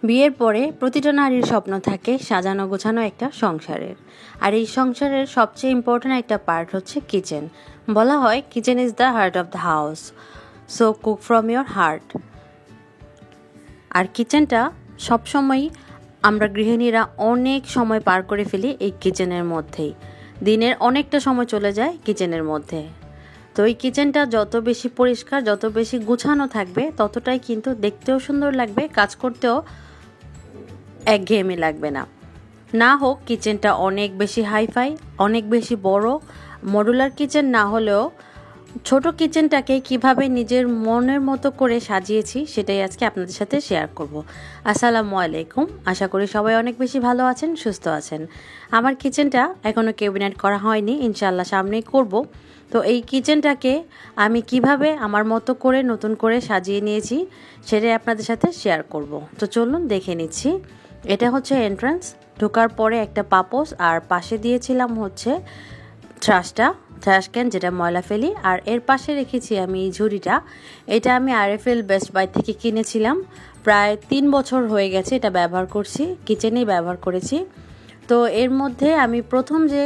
বিয়ের পরে প্রতিটা নারীর স্বপ্ন থাকে সাজানো গোছানো একটা সংসারের। আর এই সংসারের সবচেয়ে ইম্পর্ট্যান্ট একটা পার্ট হচ্ছে কিচেন। বলা হয় kitchen is the heart of the house, so cook from your heart. আর কিচেনটা সবসময়ই আমরা গৃহিণীরা অনেক সময় পার করে ফেলি এই কিচেনের মধ্যেই। দিনের অনেকটা সময় চলে যায় কিচেনের মধ্যে। তো এই কিচেনটা যত বেশি পরিষ্কার, যত বেশি গুছানো থাকবে, ততটাই কিন্তু দেখতেও সুন্দর লাগবে, কাজ করতেও একঘেয়েমি লাগবে না। না হোক কিচেনটা অনেক বেশি হাইফাই, অনেক বেশি বড়, মডুলার কিচেন না হলেও ছোট কিচেনটাকে কিভাবে নিজের মনের মতো করে সাজিয়েছি সেটাই আজকে আপনাদের সাথে শেয়ার করব। আসসালামু আলাইকুম, আশা করি সবাই অনেক বেশি ভালো আছেন, সুস্থ আছেন। আমার কিচেনটা এখনও ক্যাবিনেট করা হয়নি, ইনশাল্লাহ সামনেই করব। তো এই কিচেনটাকে আমি কিভাবে আমার মতো করে নতুন করে সাজিয়ে নিয়েছি সেটাই আপনাদের সাথে শেয়ার করব। তো চলুন দেখে নিচ্ছি। এটা হচ্ছে এন্ট্রান্স, ঢোকার পরে একটা পাপোশ, আর পাশে দিয়েছিলাম হচ্ছে ট্রাশ ক্যান যেটা ময়লা ফেলি। আর এর পাশে রেখেছি আমি এই ঝুড়িটা। এটা আমি RFL বেস্ট বাই থেকে কিনেছিলাম, প্রায় 3 বছর হয়ে গেছে এটা ব্যবহার করছি, কিচেনেই ব্যবহার করেছি। তো এর মধ্যে আমি প্রথম যে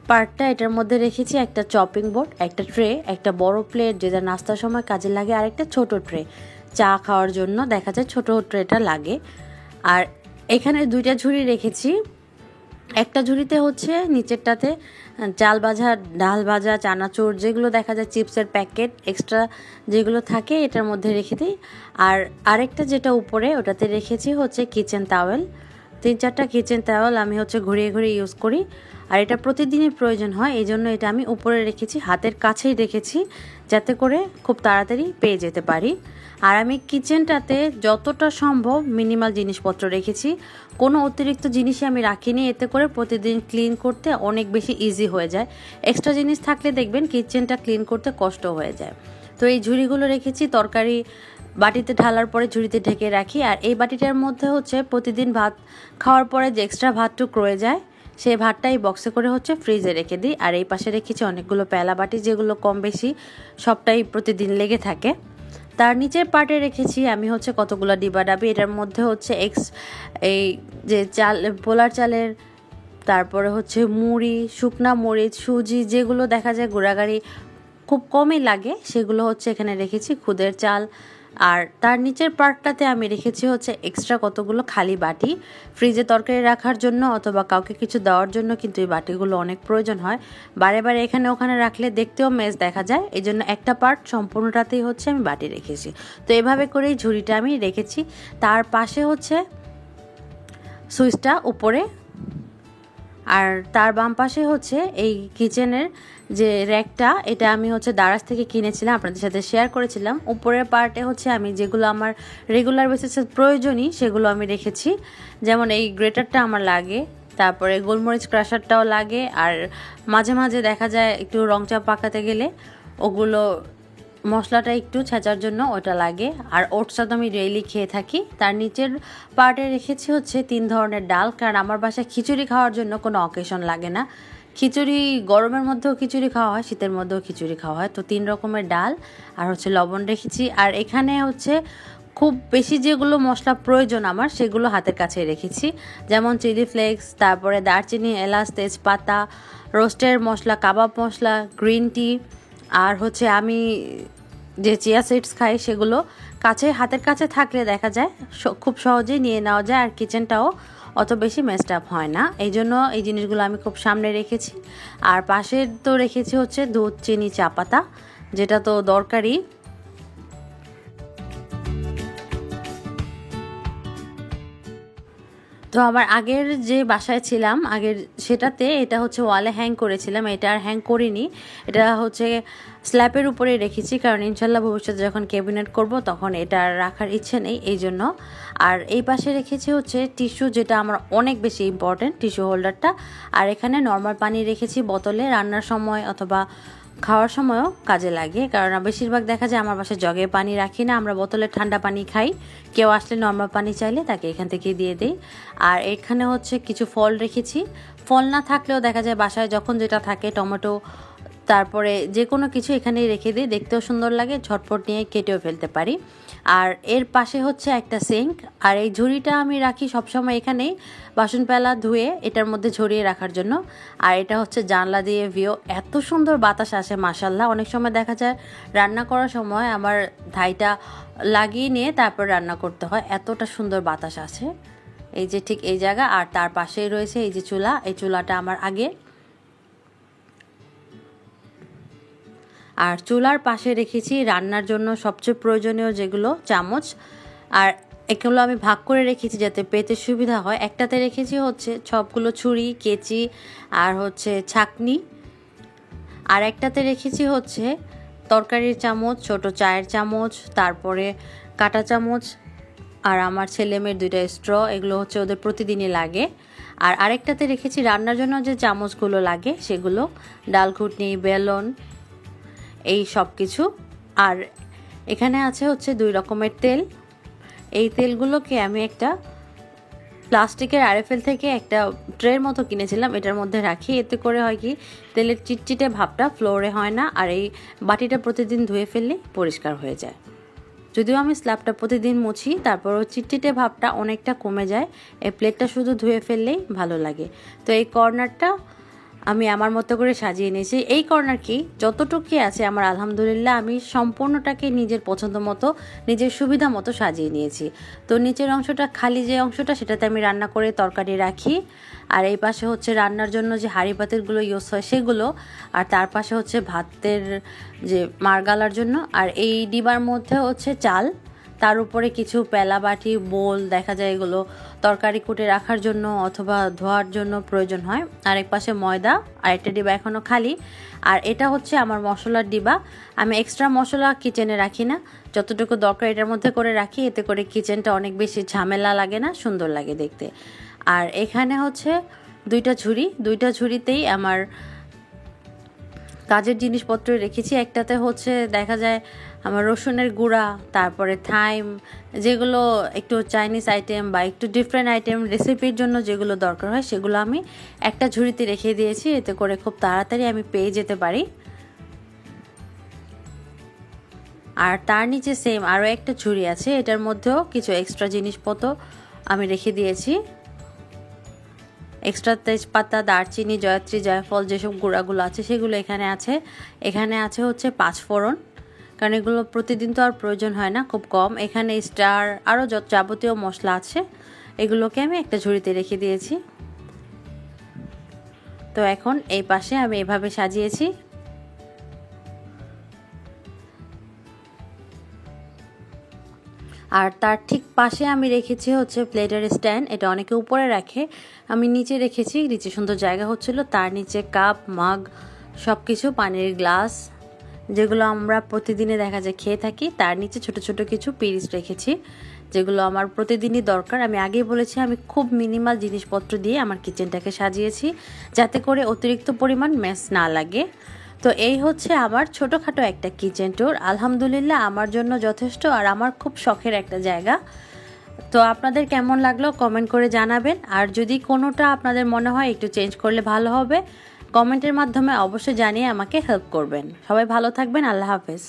পার্টটা এটার মধ্যে রেখেছি একটা চপিং বোর্ড, একটা ট্রে, একটা বড় প্লেট যেটা নাস্তার সময় কাজে লাগে, আর একটা ছোট ট্রে চা খাওয়ার জন্য দেখা যায় ছোট ট্রেটা লাগে। আর এখানে 2টা ঝুড়ি রেখেছি। একটা ঝুড়িতে হচ্ছে নিচেরটাতে চাল ভাজা, ডাল ভাজা, চানাচুর যেগুলো দেখা যায়, চিপসের প্যাকেট এক্সট্রা যেগুলো থাকে এটার মধ্যে রেখে দিই। আর আরেকটা যেটা উপরে ওটাতে রেখেছি হচ্ছে কিচেন টাওয়েল। 3-4টা কিচেন টাওয়েল আমি হচ্ছে ঘুরিয়ে ঘুরিয়ে ইউজ করি, আর এটা প্রতিদিনই প্রয়োজন হয়, এই জন্য এটা আমি উপরে রেখেছি, হাতের কাছেই রেখেছি যাতে করে খুব তাড়াতাড়ি পেয়ে যেতে পারি। আর আমি কিচেনটাতে যতটা সম্ভব মিনিমাল জিনিসপত্র রেখেছি, কোনো অতিরিক্ত জিনিসই আমি রাখিনি, এতে করে প্রতিদিন ক্লিন করতে অনেক বেশি ইজি হয়ে যায়। এক্সট্রা জিনিস থাকলে দেখবেন কিচেনটা ক্লিন করতে কষ্ট হয়ে যায়। তো এই ঝুড়িগুলো রেখেছি, তরকারি বাটিতে ঢালার পরে ঝুড়িতে ঢেকে রাখি। আর এই বাটিটার মধ্যে হচ্ছে প্রতিদিন ভাত খাওয়ার পরে যে এক্সট্রা ভাতটুক রয়ে যায় সেই ভাতটাই বক্সে করে হচ্ছে ফ্রিজে রেখে দিই। আর এই পাশে রেখেছি অনেকগুলো পেলা বাটি, যেগুলো কম বেশি সবটাই প্রতিদিন লেগে থাকে। তার নিচের পার্টে রেখেছি আমি হচ্ছে কতগুলো ডিবাডাবি, এটার মধ্যে হচ্ছে এই যে চাল, পোলার চালের, তারপরে হচ্ছে মুড়ি, শুকনা মরিচ, সুজি, যেগুলো দেখা যায় গুঁড়াগাড়ি খুব কমই লাগে, সেগুলো হচ্ছে এখানে রেখেছি, খুদের চাল। আর তার নিচের পার্টটাতে আমি রেখেছি হচ্ছে এক্সট্রা কতগুলো খালি বাটি, ফ্রিজে তরকারি রাখার জন্য অথবা কাউকে কিছু দেওয়ার জন্য কিন্তু এই বাটিগুলো অনেক প্রয়োজন হয়। বারে বারে এখানে ওখানে রাখলে দেখতেও মেজ দেখা যায়, এই জন্য একটা পার্ট সম্পূর্ণটাতেই হচ্ছে আমি বাটি রেখেছি। তো এভাবে করেই ঝুড়িটা আমি রেখেছি। তার পাশে হচ্ছে সুইচটা উপরে, আর তার বাম পাশে হচ্ছে এই কিচেনের যে র্যাকটা, এটা আমি হচ্ছে দারাজ থেকে কিনেছিলাম, আপনাদের সাথে শেয়ার করেছিলাম। উপরের পার্টে হচ্ছে আমি যেগুলো আমার রেগুলার বেসিসে প্রয়োজনীয় সেগুলো আমি রেখেছি, যেমন এই গ্রেটারটা আমার লাগে, তারপরে গোলমরিচ ক্রাশারটাও লাগে, আর মাঝে মাঝে দেখা যায় একটু রং চা পাকাতে গেলে ওগুলো মশলাটা একটু ছেঁচার জন্য ওটা লাগে। আর ওটসটা তো আমি ডেইলি খেয়ে থাকি। তার নিচের পার্টে রেখেছি হচ্ছে 3 ধরনের ডাল, কারণ আমার বাসায় খিচুড়ি খাওয়ার জন্য কোনো অকেশন লাগে না। খিচুড়ি গরমের মধ্যেও খিচুড়ি খাওয়া হয়, শীতের মধ্যেও খিচুড়ি খাওয়া হয়। তো 3 রকমের ডাল আর হচ্ছে লবণ রেখেছি। আর এখানে হচ্ছে খুব বেশি যেগুলো মশলা প্রয়োজন আমার সেগুলো হাতের কাছে রেখেছি, যেমন চিলি ফ্লেক্স, তারপরে দারচিনি, এলাচ, তেজপাতা, রোস্টের মশলা, কাবাব মশলা, গ্রিন টি, আর হচ্ছে আমি যে চিয়া সিডস খাই সেগুলো হাতের কাছে থাকলে দেখা যায় খুব সহজেই নিয়ে নেওয়া যায়, আর কিচেনটাও অত বেশি মেসড আপ হয় না। এই জন্য এই জিনিসগুলো আমি খুব সামনে রেখেছি। আর পাশে তো রেখেছি হচ্ছে দুধ, চিনি, চা পাতা, যেটা তো দরকারি। তো আমার আগের যে বাসায় ছিলাম সেটাতে এটা হচ্ছে ওয়ালে হ্যাং করেছিলাম, এটা আর হ্যাং করিনি, এটা হচ্ছে স্ল্যাপের উপরে রেখেছি, কারণ ইনশাল্লাহ ভবিষ্যতে যখন ক্যাবিনেট করব তখন এটা আর রাখার ইচ্ছে নেই, এই জন্য। আর এই পাশে রেখেছি হচ্ছে টিস্যু, যেটা আমার অনেক বেশি ইম্পর্টেন্ট, টিস্যু হোল্ডারটা। আর এখানে নর্মাল পানি রেখেছি বোতলে, রান্নার সময় অথবা খাওয়ার সময়ও কাজে লাগে, কারণ বেশিরভাগ দেখা যায় আমার বাসায় জগে পানি রাখি না, আমরা বোতলে ঠান্ডা পানি খাই, কেউ আসলে নর্মাল পানি চাইলে তাকে এখান থেকে দিয়ে দিই। আর এখানে হচ্ছে কিছু ফল রেখেছি, ফল না থাকলেও দেখা যায় বাসায় যখন যেটা থাকে, টমেটো তারপরে যে কোনো কিছু এখানেই রেখে দিই, দেখতেও সুন্দর লাগে, ঝটপট নিয়ে কেটেও ফেলতে পারি। আর এর পাশে হচ্ছে একটা সিঙ্ক, আর এই ঝুড়িটা আমি রাখি সবসময় এখানেই বাসন পেলা ধুয়ে এটার মধ্যে ঝরিয়ে রাখার জন্য। আর এটা হচ্ছে জানলা দিয়ে ভিউ, এত সুন্দর বাতাস আসে মাশাল্লাহ। অনেক সময় দেখা যায় রান্না করার সময় আমার ধাইটা লাগিয়ে নিয়ে তারপর রান্না করতে হয়, এতটা সুন্দর বাতাস আসে। এই যে ঠিক এই জায়গা, আর তার পাশেই রয়েছে এই যে চুলা, এই চুলাটা আমার আগে। আর চুলার পাশে রেখেছি রান্নার জন্য সবচেয়ে প্রয়োজনীয় যেগুলো চামচ, আর এগুলো আমি ভাগ করে রেখেছি যাতে পেতে সুবিধা হয়। একটাতে রেখেছি হচ্ছে সবগুলো ছুরি, কেচি আর হচ্ছে ছাঁকনি, আর একটাতে রেখেছি হচ্ছে তরকারির চামচ, ছোট চায়ের চামচ, তারপরে কাঁটা চামচ, আর আমার ছেলে মেয়ের 2টা স্ট্র, এগুলো হচ্ছে ওদের প্রতিদিনই লাগে। আর আরেকটাতে রেখেছি রান্নার জন্য যে চামচগুলো লাগে সেগুলো, ডাল ঘুটনি, বেলন, এই সব কিছু। আর এখানে আছে হচ্ছে 2 রকমের তেল। এই তেলগুলোকে আমি একটা প্লাস্টিকের আরএফএল থেকে একটা ট্রের মতো কিনেছিলাম, এটার মধ্যে রাখি। এতে করে হয় কি, তেলের চিটচিটে ভাবটা ফ্লোরে হয় না, আর এই বাটিটা প্রতিদিন ধুয়ে ফেললে পরিষ্কার হয়ে যায়। যদিও আমি স্ল্যাবটা প্রতিদিন মুছি, তারপরও চিটচিটে ভাবটা অনেকটা কমে যায়। এই প্লেটটা শুধু ধুয়ে ফেললেই ভালো লাগে। তো এই কর্নারটা আমি আমার মতো করে সাজিয়ে নিয়েছি। এই কর্নার কি যতটুকু আছে আমার আলহামদুলিল্লাহ আমি সম্পূর্ণটাকে নিজের পছন্দ মতো, নিজের সুবিধা মতো সাজিয়ে নিয়েছি। তো নিচের অংশটা খালি, যে অংশটা সেটাতে আমি রান্না করে তরকারি রাখি, আর এই পাশে হচ্ছে রান্নার জন্য যে হাঁড়ি পাতিলগুলো ইউজ হয় সেগুলো, আর তার পাশে হচ্ছে ভাতের যে মাড় গালার জন্য, আর এই ডিবার মধ্যে হচ্ছে চাল, তার উপরে কিছু পেলা, বাটি, বোল, দেখা যায় এগুলো তরকারি কুটে রাখার জন্য অথবা ধোয়ার জন্য প্রয়োজন হয়। আর এক পাশে ময়দা, আর একটা ডিবা এখনও খালি। আর এটা হচ্ছে আমার মশলার ডিবা। আমি এক্সট্রা মশলা কিচেনে রাখি না, যতটুকু দরকার এটার মধ্যে করে রাখি, এতে করে কিচেনটা অনেক বেশি ঝামেলা লাগে না, সুন্দর লাগে দেখতে। আর এখানে হচ্ছে 2টা ঝুড়ি, 2টা ঝুড়িতেই আমার কাজের জিনিসপত্র রেখেছি। একটাতে হচ্ছে দেখা যায় আমার রসুনের গুঁড়া, তারপরে থাইম, যেগুলো একটু চাইনিজ আইটেম বা একটু ডিফারেন্ট আইটেম রেসিপির জন্য যেগুলো দরকার হয় সেগুলো আমি একটা ঝুড়িতে রেখে দিয়েছি, এতে করে খুব তাড়াতাড়ি আমি পেয়ে যেতে পারি। আর তার নিচে সেম আরও একটা ঝুড়ি আছে, এটার মধ্যেও কিছু এক্সট্রা জিনিসপত্র আমি রেখে দিয়েছি। এক্সট্রা তেজপাতা, দারচিনি, জয়ত্রী, জয়ফল, যেসব গুঁড়াগুলো আছে সেগুলো এখানে আছে। এখানে আছে হচ্ছে 5 ফোড়ন, কারণ এগুলো প্রতিদিন তো আর প্রয়োজন হয় না, খুব কম। এখানে স্টার, আরও যত যাবতীয় মশলা আছে এগুলোকে আমি একটা ঝুড়িতে রেখে দিয়েছি। তো এখন এই পাশে আমি এভাবে সাজিয়েছি। আর তার ঠিক পাশে আমি রেখেছি হচ্ছে প্লেটের স্ট্যান্ড, এটা অনেকে উপরে রাখে, আমি নিচে রেখেছি, নিচে সুন্দর জায়গা হচ্ছিল। তার নিচে কাপ, মাগ, সব কিছু, পানির গ্লাস, যেগুলো আমরা প্রতিদিনে দেখা যায় খেয়ে থাকি। তার নিচে ছোট ছোট কিছু পিরিচ রেখেছি, যেগুলো আমার প্রতিদিনই দরকার। আমি আগেই বলেছি আমি খুব মিনিমাল জিনিসপত্র দিয়ে আমার কিচেনটাকে সাজিয়েছি, যাতে করে অতিরিক্ত পরিমাণ মেস না লাগে। তো এই হচ্ছে আমার ছোটোখাটো একটা কিচেন ট্যুর। আলহামদুলিল্লাহ আমার জন্য যথেষ্ট, আর আমার খুব শখের একটা জায়গা। তো আপনাদের কেমন লাগলো কমেন্ট করে জানাবেন, আর যদি কোনোটা আপনাদের মনে হয় একটু চেঞ্জ করলে ভালো হবে, কমেন্টের মাধ্যমে অবশ্যই জানিয়ে আমাকে হেল্প করবেন। সবাই ভালো থাকবেন, আল্লাহ হাফেজ।